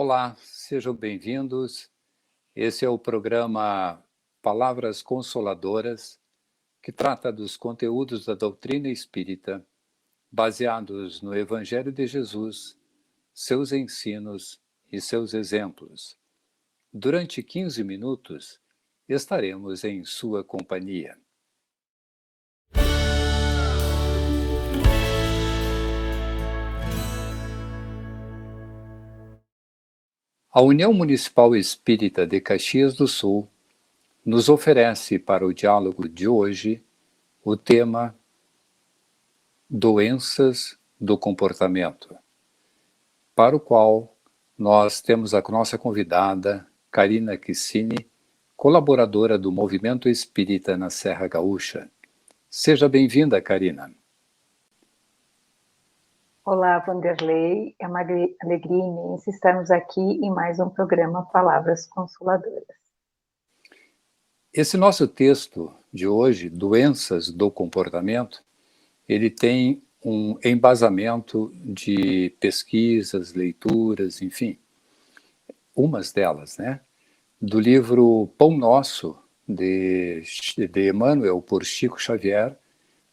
Olá, sejam bem-vindos. Esse é o programa Palavras Consoladoras, que trata dos conteúdos da doutrina espírita, baseados no Evangelho de Jesus, seus ensinos e seus exemplos. Durante 15 minutos, estaremos em sua companhia. A União Municipal Espírita de Caxias do Sul nos oferece para o diálogo de hoje o tema Doenças do Comportamento, para o qual nós temos a nossa convidada, Karina Kissini, colaboradora do Movimento Espírita na Serra Gaúcha. Seja bem-vinda, Karina. Olá, Vanderlei. É uma alegria imensa estarmos aqui em mais um programa Palavras Consoladoras. Esse nosso texto de hoje, Doenças do Comportamento, ele tem um embasamento de pesquisas, leituras, enfim, umas delas, né? Do livro Pão Nosso, de Emmanuel, por Chico Xavier,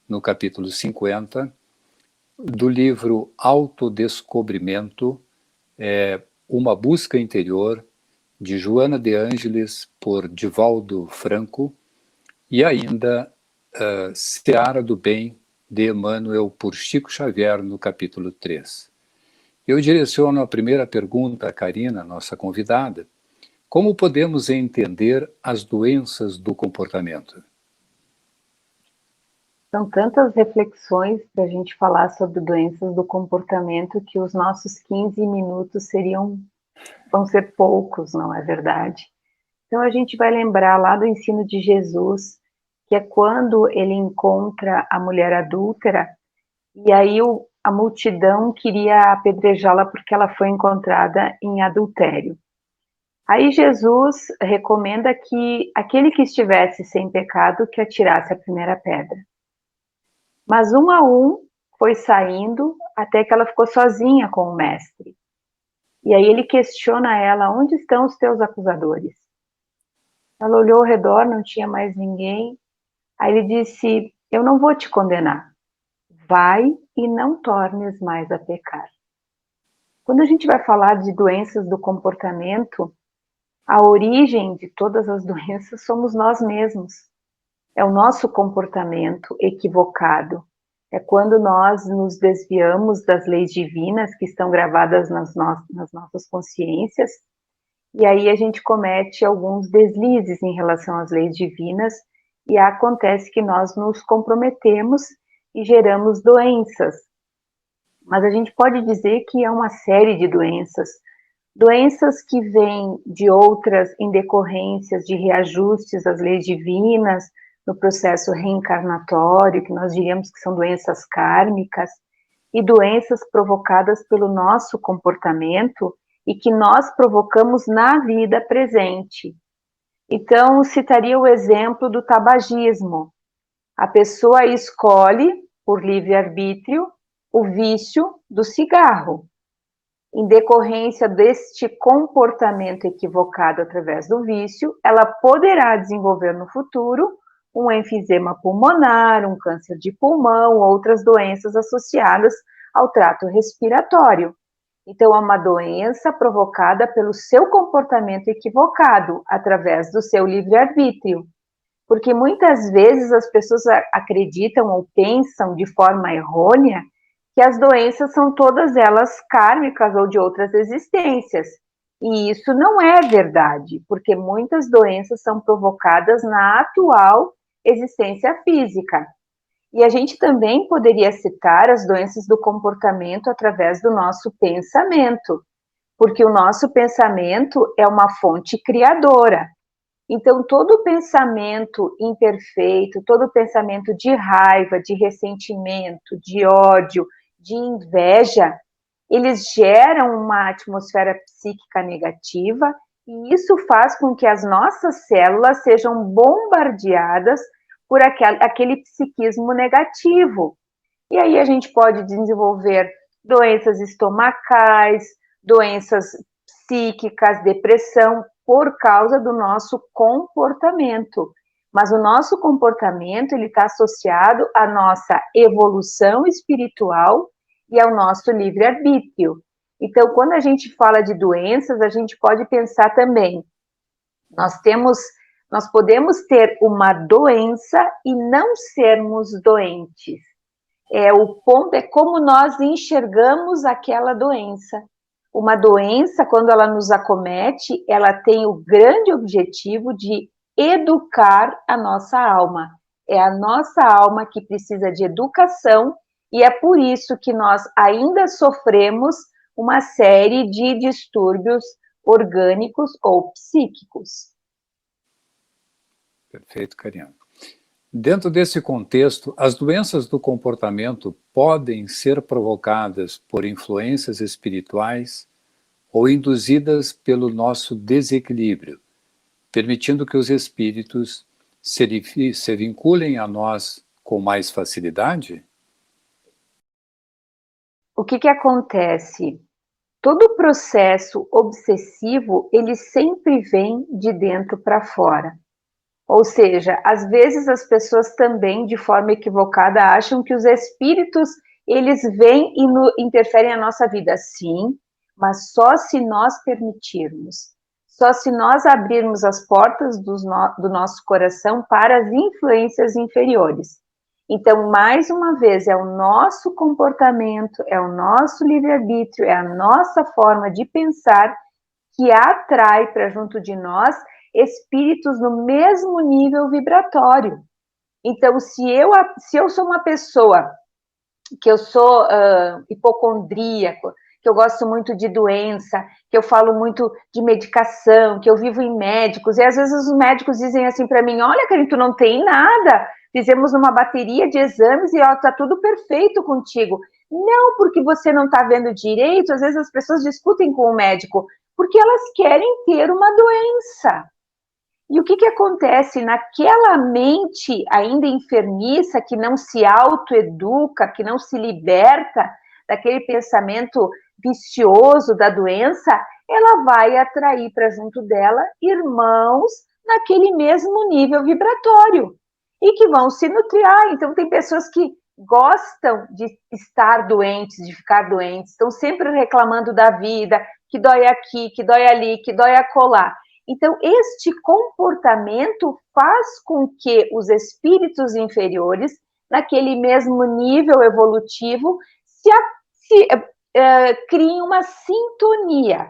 no capítulo 50, do livro Autodescobrimento, Uma Busca Interior, de Joana de Ângeles, por Divaldo Franco, e ainda Seara do Bem, de Emmanuel, por Chico Xavier, no capítulo 3. Eu direciono a primeira pergunta a Karina, nossa convidada: como podemos entender as doenças do comportamento? São tantas reflexões para a gente falar sobre doenças do comportamento que os nossos 15 minutos vão ser poucos, não é verdade? Então a gente vai lembrar lá do ensino de Jesus, que é quando ele encontra a mulher adúltera, e aí a multidão queria apedrejá-la porque ela foi encontrada em adultério. Aí Jesus recomenda que aquele que estivesse sem pecado que atirasse a primeira pedra. Mas um a um foi saindo até que ela ficou sozinha com o mestre. E aí ele questiona ela: onde estão os teus acusadores? Ela olhou ao redor, não tinha mais ninguém. Aí ele disse: eu não vou te condenar. Vai e não tornes mais a pecar. Quando a gente vai falar de doenças do comportamento, a origem de todas as doenças somos nós mesmos. É o nosso comportamento equivocado. É quando nós nos desviamos das leis divinas que estão gravadas nas nossas consciências, e aí a gente comete alguns deslizes em relação às leis divinas, e acontece que nós nos comprometemos e geramos doenças. Mas a gente pode dizer que é uma série de doenças que vêm de outras em decorrências de reajustes às leis divinas, no processo reencarnatório, que nós diríamos que são doenças kármicas, e doenças provocadas pelo nosso comportamento e que nós provocamos na vida presente. Então, citaria o exemplo do tabagismo. A pessoa escolhe, por livre-arbítrio, o vício do cigarro. Em decorrência deste comportamento equivocado através do vício, ela poderá desenvolver no futuro um enfisema pulmonar, um câncer de pulmão, outras doenças associadas ao trato respiratório. Então, é uma doença provocada pelo seu comportamento equivocado, através do seu livre-arbítrio. Porque muitas vezes as pessoas acreditam ou pensam de forma errônea que as doenças são todas elas kármicas ou de outras existências. E isso não é verdade, porque muitas doenças são provocadas na atual existência física. E a gente também poderia citar as doenças do comportamento através do nosso pensamento, porque o nosso pensamento é uma fonte criadora. Então, todo pensamento imperfeito, todo pensamento de raiva, de ressentimento, de ódio, de inveja, eles geram uma atmosfera psíquica negativa, e isso faz com que as nossas células sejam bombardeadas por aquele psiquismo negativo. E aí a gente pode desenvolver doenças estomacais, doenças psíquicas, depressão, por causa do nosso comportamento. Mas o nosso comportamento, ele está associado à nossa evolução espiritual e ao nosso livre-arbítrio. Então, quando a gente fala de doenças, a gente pode pensar também, nós podemos ter uma doença e não sermos doentes. O ponto é como nós enxergamos aquela doença. Uma doença, quando ela nos acomete, ela tem o grande objetivo de educar a nossa alma. É a nossa alma que precisa de educação e é por isso que nós ainda sofremos uma série de distúrbios orgânicos ou psíquicos. Perfeito, Karina. Dentro desse contexto, as doenças do comportamento podem ser provocadas por influências espirituais ou induzidas pelo nosso desequilíbrio, permitindo que os espíritos se vinculem a nós com mais facilidade? O que acontece? Todo processo obsessivo, ele sempre vem de dentro para fora. Ou seja, às vezes as pessoas também, de forma equivocada, acham que os espíritos, eles vêm e interferem na nossa vida. Sim, mas só se nós permitirmos. Só se nós abrirmos as portas do nosso coração para as influências inferiores. Então, mais uma vez, é o nosso comportamento, é o nosso livre-arbítrio, é a nossa forma de pensar que atrai para junto de nós espíritos no mesmo nível vibratório. Então, se eu sou uma pessoa que eu sou hipocondríaco, que eu gosto muito de doença, que eu falo muito de medicação, que eu vivo em médicos, e às vezes os médicos dizem assim para mim, olha, Karine, tu não tem nada, fizemos uma bateria de exames e ó, tá tudo perfeito contigo. Não, porque você não está vendo direito, às vezes as pessoas discutem com o médico, porque elas querem ter uma doença. E o que acontece naquela mente ainda enfermiça, que não se autoeduca, que não se liberta daquele pensamento vicioso da doença, ela vai atrair para junto dela irmãos naquele mesmo nível vibratório e que vão se nutrir. Então tem pessoas que gostam de estar doentes, de ficar doentes, estão sempre reclamando da vida, que dói aqui, que dói ali, que dói acolá. Então, este comportamento faz com que os espíritos inferiores, naquele mesmo nível evolutivo, criem uma sintonia.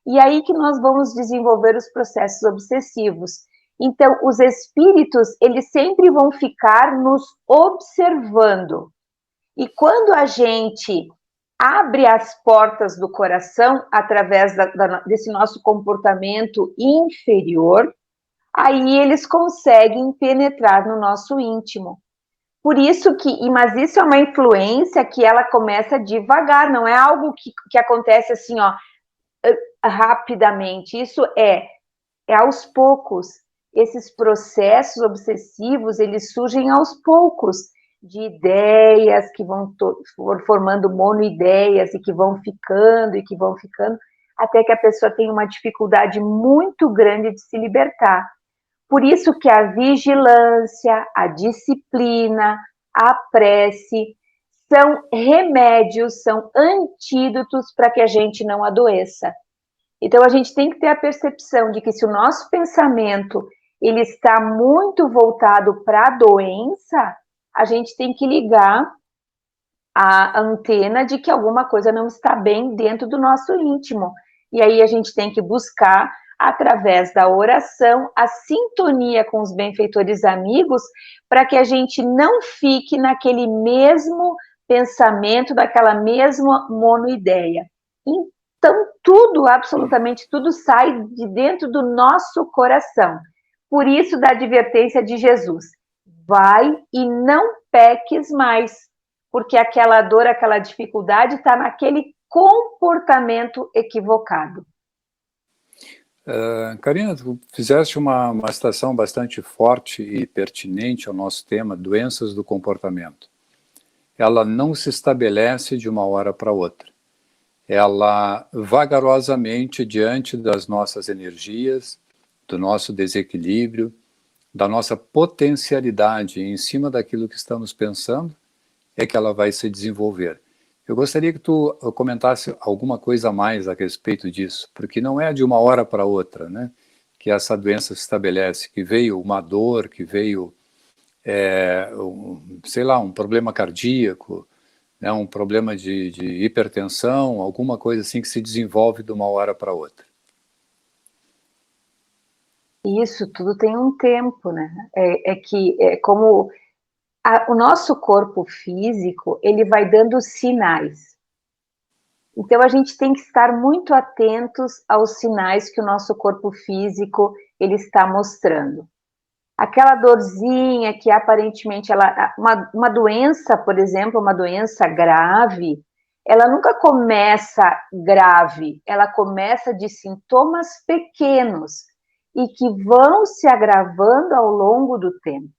E aí que nós vamos desenvolver os processos obsessivos. Então, os espíritos, eles sempre vão ficar nos observando. E quando a gente abre as portas do coração através desse nosso comportamento inferior, aí eles conseguem penetrar no nosso íntimo. Por isso mas isso é uma influência que ela começa devagar, não é algo que acontece assim, ó, rapidamente. Isso é aos poucos. Esses processos obsessivos, eles surgem aos poucos, de ideias que vão formando monoideias e que vão ficando, até que a pessoa tem uma dificuldade muito grande de se libertar. Por isso que a vigilância, a disciplina, a prece são remédios, são antídotos para que a gente não adoeça. Então, a gente tem que ter a percepção de que se o nosso pensamento ele está muito voltado para a doença, a gente tem que ligar a antena de que alguma coisa não está bem dentro do nosso íntimo. E aí a gente tem que buscar, através da oração, a sintonia com os benfeitores amigos, para que a gente não fique naquele mesmo pensamento, daquela mesma monoideia. Então, tudo, absolutamente tudo, sai de dentro do nosso coração. Por isso, da advertência de Jesus, vai e não peques mais, porque aquela dor, aquela dificuldade está naquele comportamento equivocado. Karina, tu fizeste uma citação bastante forte e pertinente ao nosso tema, doenças do comportamento. Ela não se estabelece de uma hora para outra. ela vagarosamente, diante das nossas energias, do nosso desequilíbrio, da nossa potencialidade em cima daquilo que estamos pensando, é que ela vai se desenvolver. Eu gostaria que tu comentasse alguma coisa a mais a respeito disso, porque não é de uma hora para outra, né, que essa doença se estabelece, que veio uma dor, que veio, sei lá, um problema cardíaco, né, um problema de hipertensão, alguma coisa assim que se desenvolve de uma hora para outra. Isso tudo tem um tempo, né? Como o nosso corpo físico, ele vai dando sinais. Então, a gente tem que estar muito atentos aos sinais que o nosso corpo físico ele está mostrando. Aquela dorzinha que aparentemente uma doença, por exemplo, uma doença grave, ela nunca começa grave, ela começa de sintomas pequenos e que vão se agravando ao longo do tempo.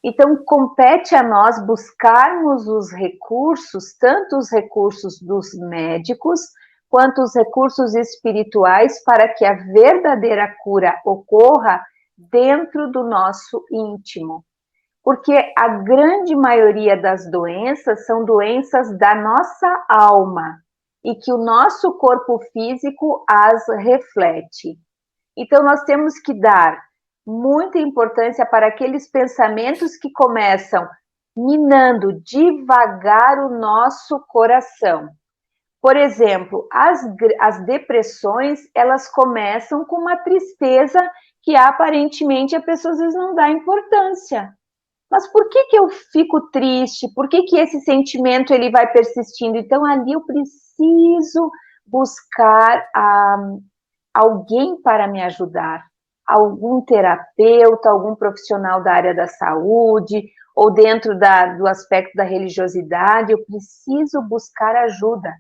Então, compete a nós buscarmos os recursos, tanto os recursos dos médicos, quanto os recursos espirituais, para que a verdadeira cura ocorra dentro do nosso íntimo. Porque a grande maioria das doenças são doenças da nossa alma, e que o nosso corpo físico as reflete. Então, nós temos que dar muita importância para aqueles pensamentos que começam minando devagar o nosso coração. Por exemplo, as depressões, elas começam com uma tristeza que aparentemente a pessoa às vezes não dá importância. Mas por que eu fico triste? Por que esse sentimento ele vai persistindo? Então, ali eu preciso buscar alguém para me ajudar, algum terapeuta, algum profissional da área da saúde, ou dentro do aspecto da religiosidade, eu preciso buscar ajuda.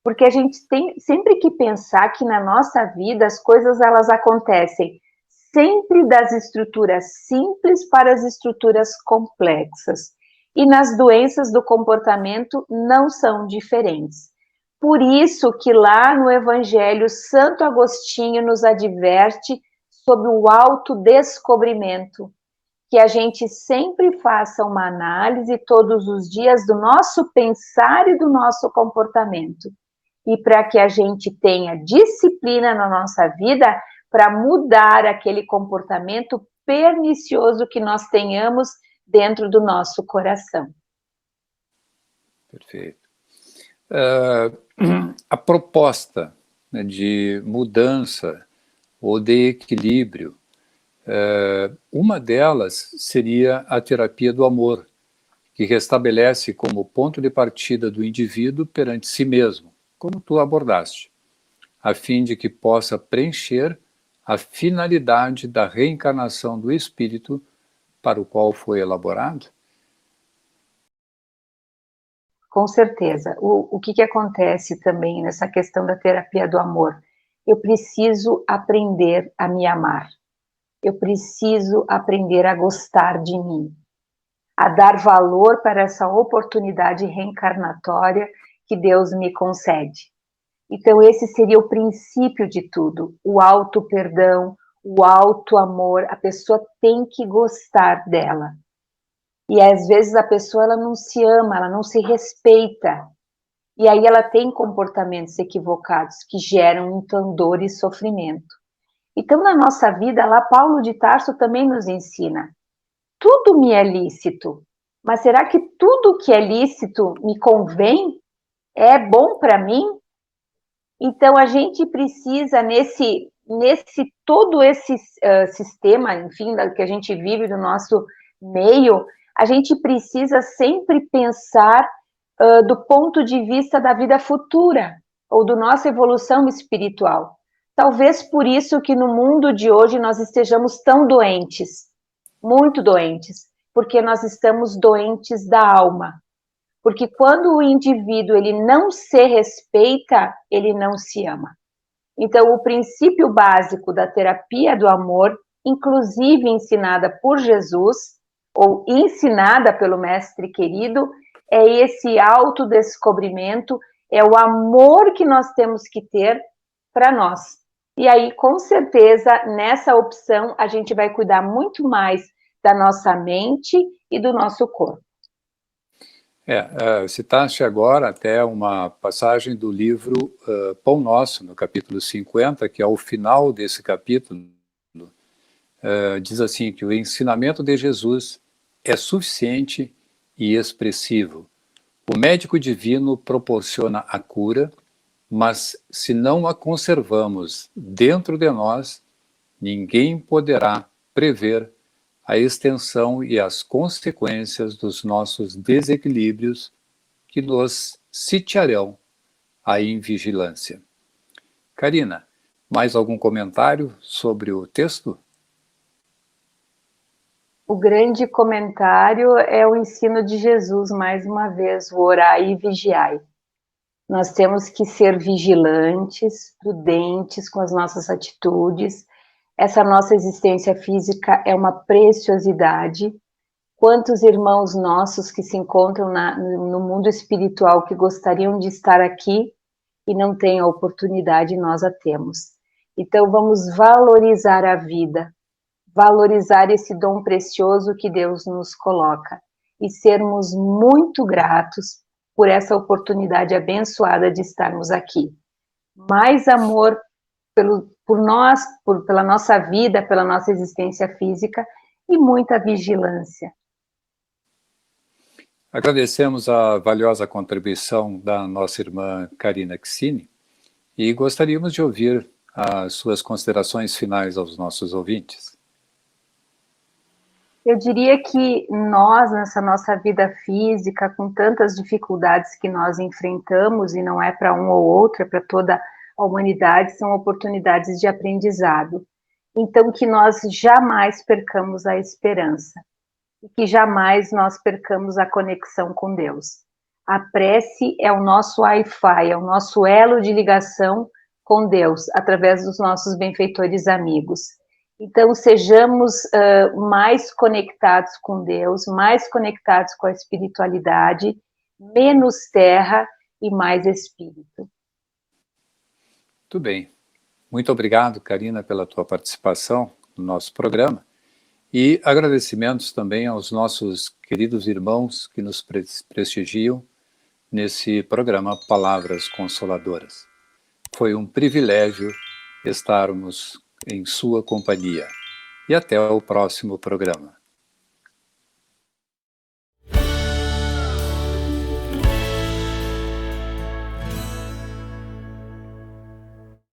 Porque a gente tem sempre que pensar que na nossa vida as coisas elas acontecem sempre das estruturas simples para as estruturas complexas. E nas doenças do comportamento não são diferentes. Por isso que lá no Evangelho, Santo Agostinho nos adverte sobre o autodescobrimento, que a gente sempre faça uma análise todos os dias do nosso pensar e do nosso comportamento. E para que a gente tenha disciplina na nossa vida para mudar aquele comportamento pernicioso que nós tenhamos dentro do nosso coração. Perfeito. A proposta, né, de mudança ou de equilíbrio, uma delas seria a terapia do amor, que restabelece como ponto de partida do indivíduo perante si mesmo, como tu abordaste, a fim de que possa preencher a finalidade da reencarnação do espírito para o qual foi elaborado? Com certeza. O que acontece também nessa questão da terapia do amor? Eu preciso aprender a me amar. Eu preciso aprender a gostar de mim, a dar valor para essa oportunidade reencarnatória que Deus me concede. Então, esse seria o princípio de tudo, o auto-perdão, o auto-amor, a pessoa tem que gostar dela. E às vezes a pessoa ela não se ama, ela não se respeita. E aí ela tem comportamentos equivocados que geram então dor e sofrimento. Então, na nossa vida, lá Paulo de Tarso também nos ensina, tudo me é lícito, mas será que tudo que é lícito me convém? É bom para mim? Então, a gente precisa, nesse todo esse sistema, enfim, que a gente vive do nosso meio, a gente precisa sempre pensar do ponto de vista da vida futura, ou da nossa evolução espiritual. Talvez por isso que no mundo de hoje nós estejamos tão doentes, muito doentes, porque nós estamos doentes da alma. Porque quando o indivíduo ele não se respeita, ele não se ama. Então, o princípio básico da terapia do amor, inclusive ensinada por Jesus, ou ensinada pelo Mestre querido, é esse autodescobrimento é o amor que nós temos que ter para nós. E aí, com certeza, nessa opção, a gente vai cuidar muito mais da nossa mente e do nosso corpo. Citaste agora até uma passagem do livro Pão Nosso, no capítulo 50, que ao final desse capítulo diz assim, que o ensinamento de Jesus é suficiente e expressivo. O médico divino proporciona a cura, mas se não a conservamos dentro de nós, ninguém poderá prever a extensão e as consequências dos nossos desequilíbrios que nos sitiarão a invigilância. Karina, mais algum comentário sobre o texto? O grande comentário é o ensino de Jesus, mais uma vez, o orai e vigiai. Nós temos que ser vigilantes, prudentes com as nossas atitudes. Essa nossa existência física é uma preciosidade. Quantos irmãos nossos que se encontram no mundo espiritual que gostariam de estar aqui e não têm a oportunidade, nós a temos. Então, vamos valorizar a vida, valorizar esse dom precioso que Deus nos coloca e sermos muito gratos por essa oportunidade abençoada de estarmos aqui. Mais amor por nós, pela nossa vida, pela nossa existência física e muita vigilância. Agradecemos a valiosa contribuição da nossa irmã Karina Ksini e gostaríamos de ouvir as suas considerações finais aos nossos ouvintes. Eu diria que nós, nessa nossa vida física, com tantas dificuldades que nós enfrentamos, e não é para um ou outro, é para toda a humanidade, são oportunidades de aprendizado. Então, que nós jamais percamos a esperança, e que jamais nós percamos a conexão com Deus. A prece é o nosso Wi-Fi, é o nosso elo de ligação com Deus, através dos nossos benfeitores amigos. Então, sejamos mais conectados com Deus, mais conectados com a espiritualidade, menos terra e mais espírito. Muito bem. Muito obrigado, Karina, pela tua participação no nosso programa. E agradecimentos também aos nossos queridos irmãos que nos prestigiam nesse programa Palavras Consoladoras. Foi um privilégio estarmos em sua companhia. E até o próximo programa.